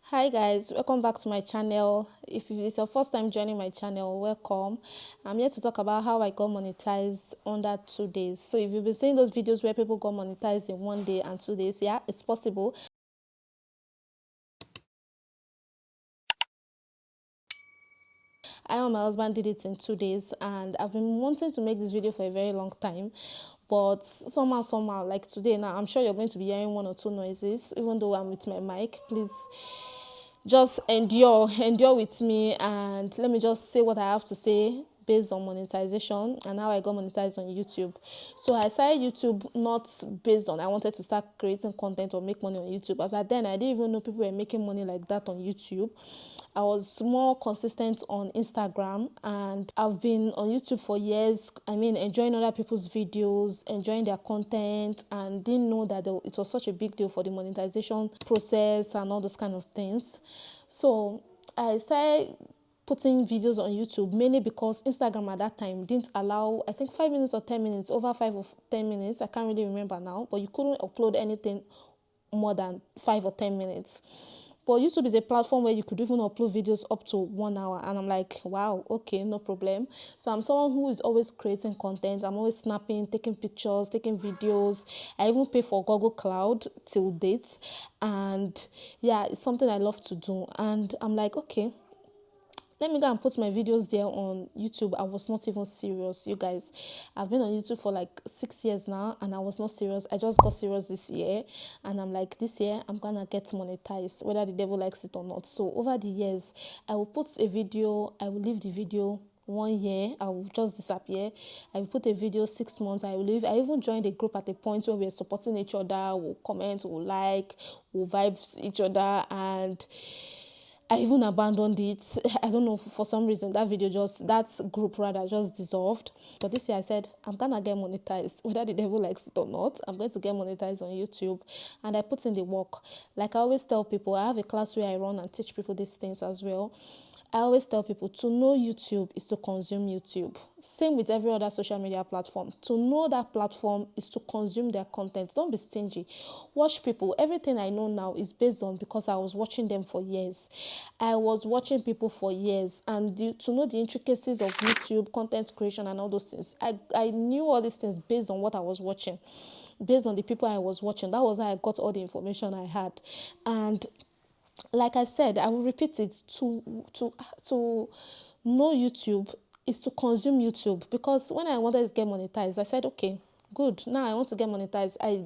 Hi guys, welcome back to my channel. If it's your first time joining my channel, welcome. I'm here to talk about how I got monetized under 2 days. So if you've been seeing those videos where people got monetized in 1 day and 2 days, yeah, it's possible. I and my husband did it in 2 days, and I've been wanting to make this video for a very long time, but somehow like today now, I'm sure you're going to be hearing one or two noises even though I'm with my mic. Please just endure with me, and let me just say what I have to say based on monetization and how I got monetized on YouTube. So I started YouTube not based on I wanted to start creating content or make money on YouTube. As at then, I didn't even know people were making money like that on YouTube. I was more consistent on Instagram, and I've been on YouTube for years. I mean, enjoying other people's videos, enjoying their content, and didn't know that it was such a big deal for the monetization process and all those kind of things. So I started putting videos on YouTube mainly because Instagram at that time didn't allow, I think 5 minutes or 10 minutes, over 5 or 10 minutes, I can't really remember now, but you couldn't upload anything more than 5 or 10 minutes. But YouTube is a platform where you could even upload videos up to 1 hour. And I'm like, wow, okay, no problem. So I'm someone who is always creating content. I'm always snapping, taking pictures, taking videos. I even pay for Google Cloud till date. And yeah, it's something I love to do. And I'm like, okay, let me go and put my videos there on YouTube. I was not even serious, you guys. I've been on YouTube for like 6 years now, and I was not serious. I just got serious this year, and I'm like, this year I'm gonna get monetized, whether the devil likes it or not. So over the years, I will put a video, I will leave the video 1 year, I will just disappear. I will put a video 6 months, I will leave. I even joined a group at a point where we were supporting each other, we'll comment, we'll like, we'll vibe each other, and I even abandoned it. I don't know, for some reason that group rather just dissolved. But this year I said, I'm gonna get monetized. Whether the devil likes it or not, I'm going to get monetized on YouTube. And I put in the work. Like I always tell people, I have a class where I run and teach people these things as well. I always tell people to know YouTube is to consume YouTube. Same with every other social media platform. To know that platform is to consume their content. Don't be stingy. Watch people. Everything I know now is based on because I was watching them for years. I was watching people for years, and to know the intricacies of YouTube, content creation and all those things, I knew all these things based on what I was watching, based on the people I was watching. That was how I got all the information I had. And like I said, I will repeat it, to know YouTube is to consume YouTube. Because when I wanted to get monetized, I said, okay, good. Now I want to get monetized. I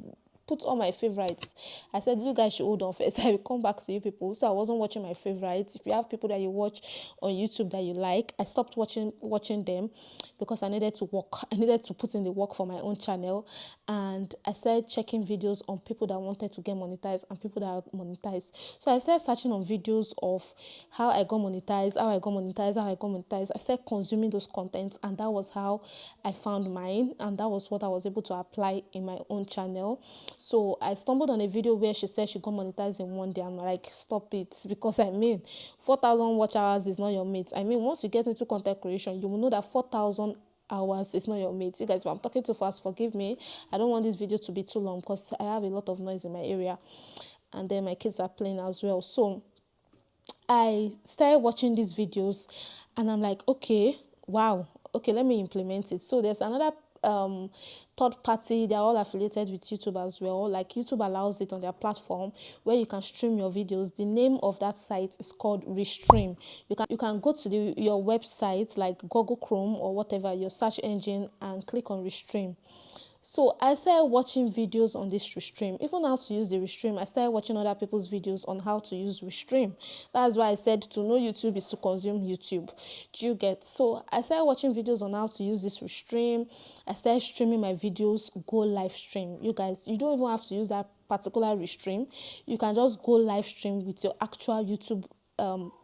put all my favorites. I said, you guys should hold on first. I will come back to you people. So I wasn't watching my favorites. If you have people that you watch on YouTube that you like, I stopped watching them because I needed to work. I needed to put in the work for my own channel. And I started checking videos on people that wanted to get monetized and people that are monetized. So I started searching on videos of how I got monetized, how I got monetized, how I got monetized. I started consuming those contents, and that was how I found mine, and that was what I was able to apply in my own channel. So I stumbled on a video where she said she got monetized in 1 day. I'm like, stop it, because I mean, 4,000 watch hours is not your mate. I mean, once you get into content creation, you will know that 4,000 hours is not your mate. You guys, if I'm talking too fast, forgive me. I don't want this video to be too long because I have a lot of noise in my area, and then my kids are playing as well. So I started watching these videos, and I'm like, okay, wow, okay, let me implement it. So there's another third party, they're all affiliated with YouTube as well. Like YouTube allows it on their platform where you can stream your videos. The name of that site is called Restream. You can go to your website like Google Chrome or whatever, your search engine, and click on Restream. So I started watching videos on this Restream. Even how to use the Restream, I started watching other people's videos on how to use Restream. That's why I said to know YouTube is to consume YouTube. Do you get? So I started watching videos on how to use this Restream. I started streaming my videos, go live stream. You guys, you don't even have to use that particular Restream. You can just go live stream with your actual YouTube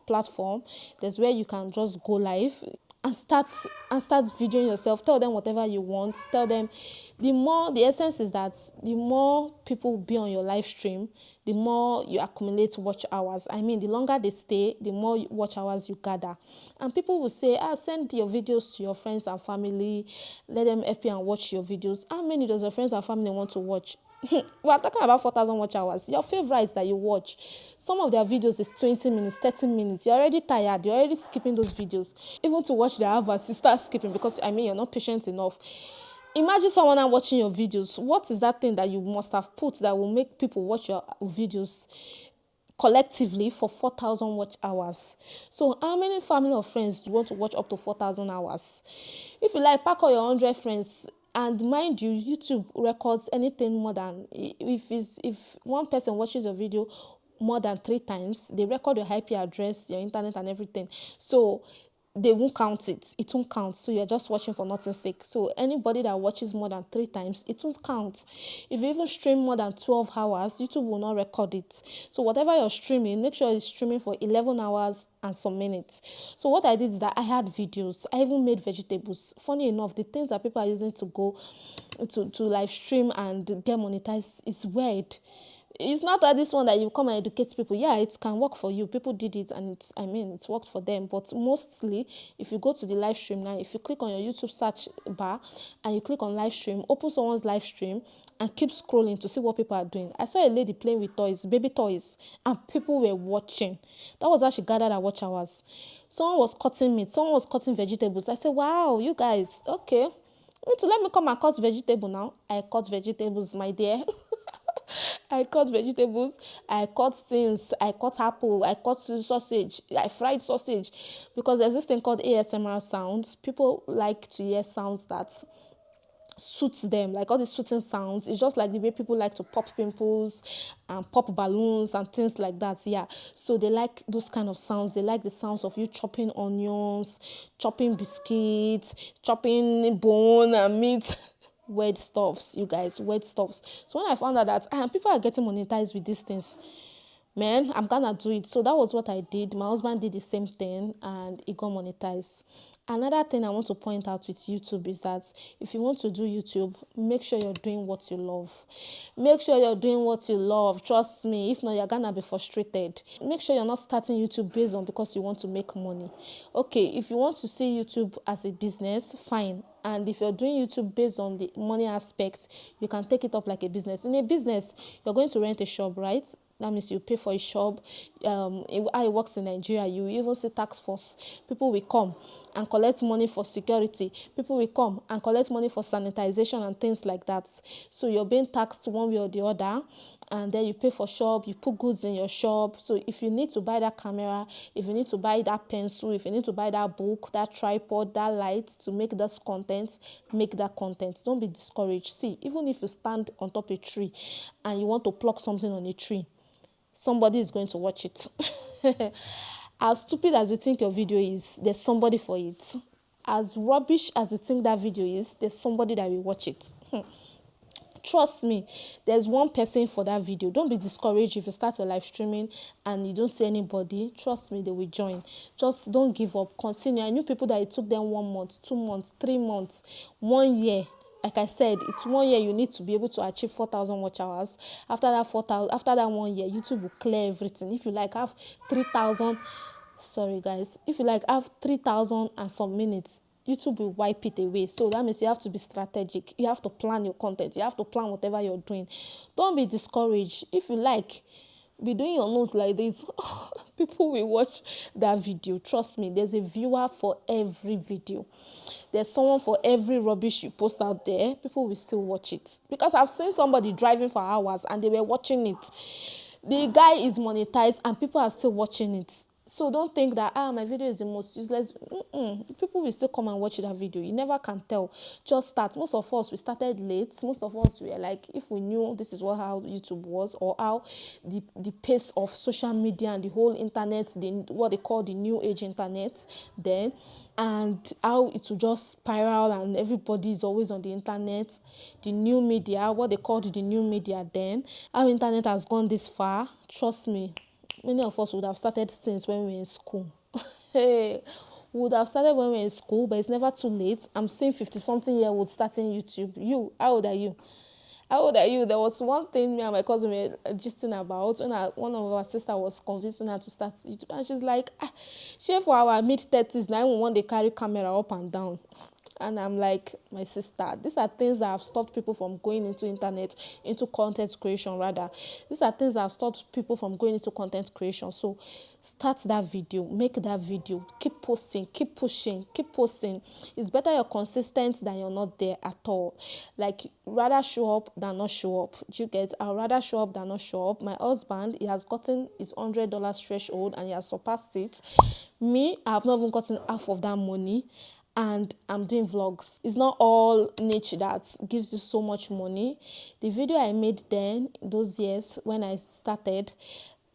platform. There's where you can just go live and start videoing yourself. Tell them whatever you want. Tell them, the essence is that the more people be on your live stream, the more you accumulate watch hours. I mean, the longer they stay, the more watch hours you gather. And people will say, send your videos to your friends and family, let them help you and watch your videos. How many does your friends and family want to watch? We are talking about 4,000 watch hours. Your favorites that you watch, some of their videos is 20 minutes, 30 minutes. You're already tired. You're already skipping those videos. Even to watch their adverts, you start skipping because, you're not patient enough. Imagine someone now watching your videos. What is that thing that you must have put that will make people watch your videos collectively for 4,000 watch hours? So how many family or friends do you want to watch up to 4,000 hours? If you like, pack all your 100 friends. And mind you, YouTube records anything more than, if one person watches a video more than 3 times, they record your IP address, your internet and everything. So they won't count it. It won't count. So you're just watching for nothing's sake. So anybody that watches more than 3 times, it won't count. If you even stream more than 12 hours, YouTube will not record it. So whatever you're streaming, make sure it's streaming for 11 hours and some minutes. So what I did is that I had videos. I even made vegetables. Funny enough, the things that people are using to go to live stream and get monetized is weird. It's not that this one that you come and educate people. Yeah, it can work for you. People did it and it's worked for them. But mostly, if you go to the live stream now, if you click on your YouTube search bar and you click on live stream, open someone's live stream and keep scrolling to see what people are doing. I saw a lady playing with toys, baby toys, and people were watching. That was how she gathered her watch hours. Someone was cutting meat, someone was cutting vegetables. I said, wow, you guys, okay. Let me come and cut vegetable now. I cut vegetables, my dear. I cut vegetables, I cut things, I cut apple, I cut sausage, I fried sausage. Because there's this thing called ASMR sounds. People like to hear sounds that suits them, like all these soothing sounds. It's just like the way people like to pop pimples and pop balloons and things like that. Yeah, so they like those kind of sounds. They like the sounds of you chopping onions, chopping biscuits, chopping bone and meat. Weird stuffs, you guys, weird stuffs. So when I found out that people are getting monetized with these things, man, I'm gonna do it. So that was what I did. My husband did the same thing and it got monetized. Another thing I want to point out with YouTube is that if you want to do YouTube, make sure you're doing what you love. Make sure you're doing what you love. Trust me, if not, you're gonna be frustrated. Make sure you're not starting YouTube based on because you want to make money. Okay, if you want to see YouTube as a business, fine. And if you're doing YouTube based on the money aspect, you can take it up like a business. In a business, you're going to rent a shop, right? That means you pay for a shop. How it works in Nigeria, you even see tax force. People will come and collect money for security. People will come and collect money for sanitization and things like that. So you're being taxed one way or the other. And then you pay for shop, you put goods in your shop. So if you need to buy that camera, if you need to buy that pencil, if you need to buy that book, that tripod, that light to make this content, make that content. Don't be discouraged. See, even if you stand on top of a tree and you want to pluck something on a tree, somebody is going to watch it. As stupid as you think your video is, there's somebody for it. As rubbish as you think that video is, there's somebody that will watch it. Trust me, there's one person for that video. Don't be discouraged if you start your live streaming and you don't see anybody. Trust me, they will join. Just don't give up. Continue. I knew people that it took them 1 month, 2 months, 3 months, 1 year. Like I said, it's 1 year you need to be able to achieve 4,000 watch hours. After that 1 year, YouTube will clear everything. If you like have 3,000, sorry guys, if you like have 3,000 and some minutes, YouTube will wipe it away. So that means you have to be strategic. You have to plan your content. You have to plan whatever you're doing. Don't be discouraged. If you like, be doing your notes like this. People will watch that video. Trust me, there's a viewer for every video. There's someone for every rubbish you post out there. People will still watch it. Because I've seen somebody driving for hours and they were watching it. The guy is monetized and people are still watching it. So don't think that my video is the most useless. People will still come and watch that video. You never can tell. Just start. Most of us, we started late. Most of us were like, if we knew this is how YouTube was, or how the pace of social media and the whole internet, what they call the new age internet, then, and how it will just spiral and everybody is always on the internet, the new media, what they called the new media then, how internet has gone this far. Trust me, many of us would have started since when we were in school. Hey, we would have started when we were in school, but it's never too late. I'm seeing 50-something-year-olds starting YouTube. You, how old are you? How old are you? There was one thing me and my cousin were gisting about when one of our sisters was convincing her to start YouTube. And she's like, she for our mid-30s, now even when they carry camera up and down. And I'm like, my sister, these are things that have stopped people from going into content creation rather. These are things that have stopped people from going into content creation. So start that video, make that video, keep posting, keep pushing, keep posting. It's better you're consistent than you're not there at all. Like, rather show up than not show up. Do you get? I'd rather show up than not show up. My husband, he has gotten his $100 threshold and he has surpassed it. Me, I have not even gotten half of that money, and I'm doing vlogs. It's not all niche that gives you so much money. The video I made then, those years when I started,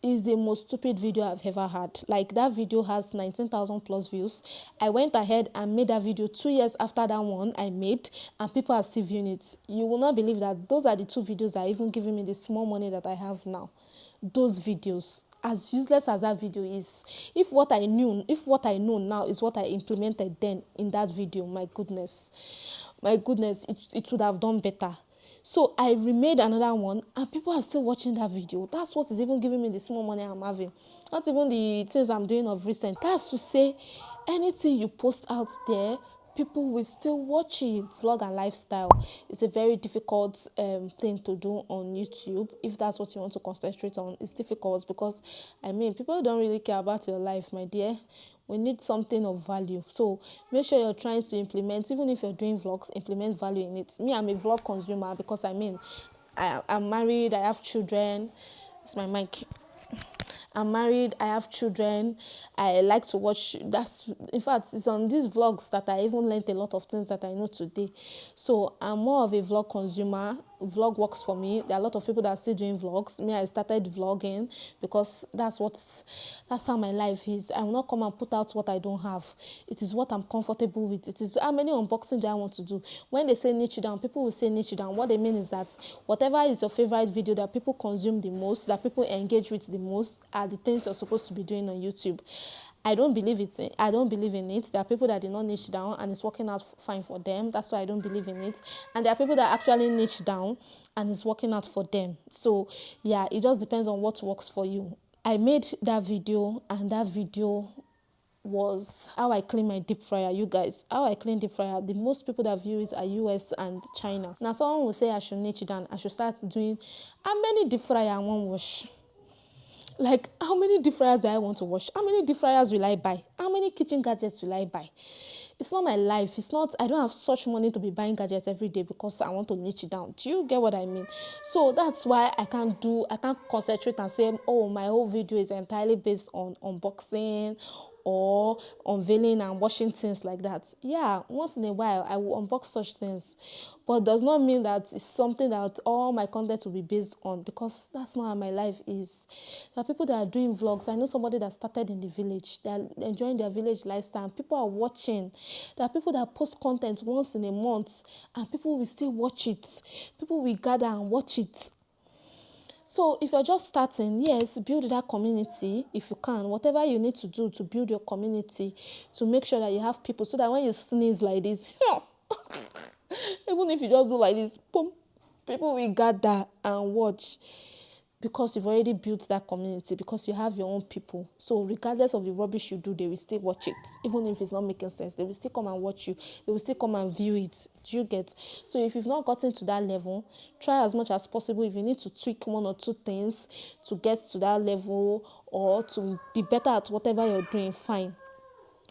is the most stupid video I've ever had. Like, that video has 19,000 plus views. I went ahead and made that video 2 years after that one I made, and people are still viewing it. You will not believe that those are the 2 videos that are even giving me the small money that I have now. Those videos, as useless as that video is, if what I know now is what I implemented then in that video, my goodness, it would have done better. So I remade another one, and people are still watching that video. That's what is even giving me the small money I'm having. Not even the things I'm doing of recent. That's to say, anything you post out there, people will still watch it. Vlog and lifestyle is a very difficult thing to do on YouTube. If that's what you want to concentrate on, it's difficult because, people don't really care about your life, my dear. We need something of value. So make sure you're trying to implement, even if you're doing vlogs, implement value in it. Me, I'm a vlog consumer because I'm married, I have children. It's my mic. I'm married, I have children, I like to watch. In fact, it's on these vlogs that I even learned a lot of things that I know today. So I'm more of a vlog consumer. Vlog works for me. There are a lot of people that are still doing vlogs. Me, I started vlogging because that's how my life is. I will not come and put out what I don't have. It is what I'm comfortable with. It is how many unboxing do I want to do. When they say niche down, people will say niche down. What they mean is that whatever is your favorite video that people consume the most, that people engage with the most, are the things you're supposed to be doing on YouTube. I don't believe in it. There are people that did not niche down and it's working out fine for them. That's why I don't believe in it. And there are people that actually niche down and it's working out for them. So yeah, it just depends on what works for you. I made that video, and that video was how I clean my deep fryer. You guys, how I clean deep fryer, the most people that view it are US and China. Now someone will say I should niche down, I should start doing how many deep fryer I want wash. Like, how many deep fryers do I want to wash? How many deep fryers will I buy? How many kitchen gadgets will I buy? It's not my life. I don't have such money to be buying gadgets every day because I want to niche it down. Do you get what I mean? So that's why I can't concentrate and say, oh, my whole video is entirely based on unboxing or unveiling and washing things like that. Yeah, once in a while I will unbox such things, but it does not mean that it's something that all my content will be based on, because that's not how my life is. There are people that are doing vlogs. I know somebody that started in the village. They're enjoying their village lifestyle and people are watching. There are people that post content once in a month and people will still watch it. People will gather and watch it. So if you're just starting, yes, build that community if you can. Whatever you need to do to build your community, to make sure that you have people, so that when you sneeze like this, even if you just do like this, boom, people will gather and watch, because you've already built that community, because you have your own people. So regardless of the rubbish you do, they will still watch it. Even if it's not making sense, they will still come and watch you. They will still come and view it. Do you get? So if you've not gotten to that level, try as much as possible. If you need to tweak 1 or 2 things to get to that level or to be better at whatever you're doing, fine.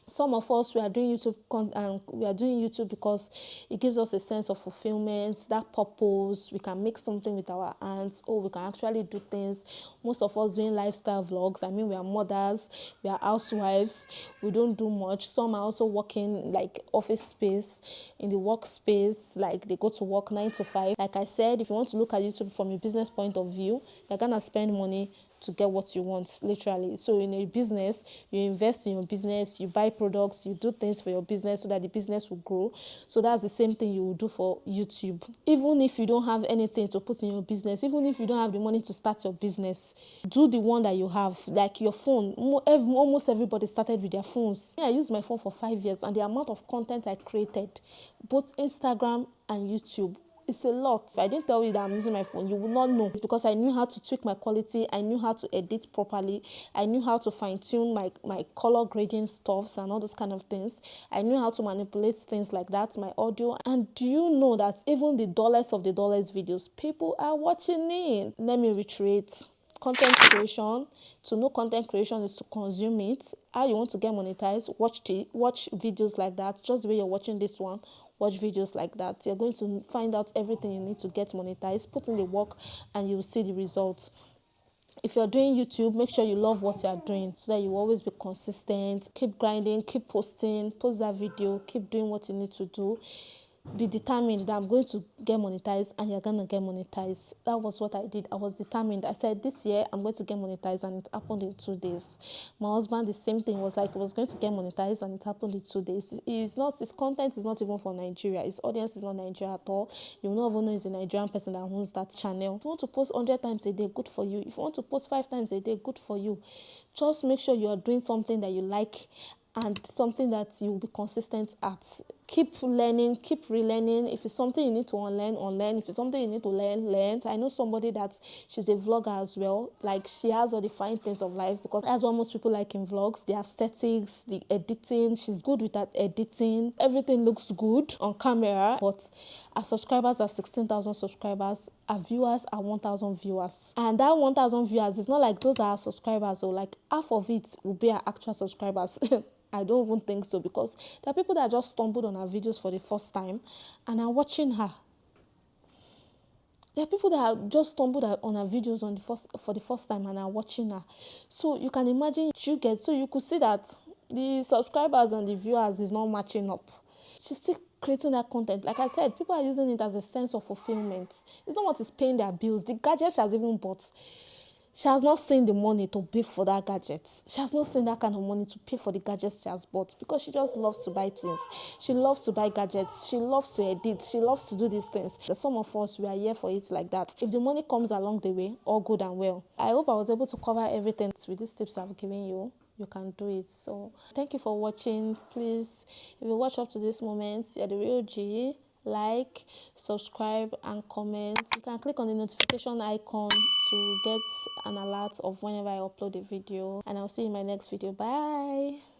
Some of us, we are doing YouTube because it gives us a sense of fulfillment, that purpose. We can make something with our hands. Oh, we can actually do things. Most of us doing lifestyle vlogs. We are mothers, we are housewives. We don't do much. Some are also working like office space, in the workspace, like they go to work 9 to 5. Like I said, if you want to look at YouTube from a business point of view, you're gonna spend money to get what you want, literally. So in a business, you invest in your business, you buy products, you do things for your business so that the business will grow. So that's the same thing you will do for YouTube. Even if you don't have anything to put in your business, even if you don't have the money to start your business, do the one that you have, like your phone. Almost everybody started with their phones. I used my phone for 5 years, and the amount of content I created, both Instagram and YouTube, It's a lot. If I didn't tell you that I'm using my phone, you would not know, because I knew how to tweak my quality, I knew how to edit properly, I knew how to fine-tune my color grading stuffs and all those kind of things. I knew how to manipulate things like that, my audio. And do you know that even the dollars of the dollars videos, people are watching it? Let me reiterate. Content creation, to know content creation is to consume it. How you want to get monetized, watch videos like that, just the way you're watching this one. Watch videos like that. You're going to find out everything you need to get monetized. Put in the work and you'll see the results. If you're doing YouTube, make sure you love what you're doing so that you always be consistent. Keep grinding, keep posting, post that video, keep doing what you need to do. Be determined that I'm going to get monetized, and you're going to get monetized. That was what I did. I was determined. I said, this year I'm going to get monetized, and it happened in 2 days. My husband, the same thing, was like, he was going to get monetized, and it happened in 2 days. His content is not even for Nigeria. His audience is not Nigeria at all. You will not even know he's a Nigerian person that owns that channel. If you want to post 100 times a day, good for you. If you want to post 5 times a day, good for you. Just make sure you are doing something that you like and something that you will be consistent at. Keep learning, keep relearning. If it's something you need to unlearn. If it's something you need to learn. I know somebody that she's a vlogger as well. Like, she has all the fine things of life, because that's what most people like in vlogs. The aesthetics, the editing. She's good with that editing. Everything looks good on camera, but our subscribers are 16,000 subscribers. Our viewers are 1,000 viewers. And that 1,000 viewers is not like those are our subscribers, or like half of it will be our actual subscribers. I don't even think so, because there are people that just stumbled on her videos for the first time and are watching her. There are people that have just stumbled on her videos for the first time and are watching her. So you can imagine, so you could see that the subscribers and the viewers is not matching up. She's still creating that content. Like I said, people are using it as a sense of fulfillment. It's not what is paying their bills. The gadget she has even bought, she has not seen the money to pay for that gadget. She has not seen that kind of money to pay for the gadgets she has bought, because she just loves to buy things. She loves to buy gadgets. She loves to edit. She loves to do these things. Some of us, we are here for it like that. If the money comes along the way, all good and well. I hope I was able to cover everything with these tips I've given you. You can do it. So thank you for watching. Please, if you watch up to this moment, you're the real G. Like, subscribe, and comment. You can click on the notification icon to get an alert of whenever I upload a video, and I'll see you in my next video. Bye.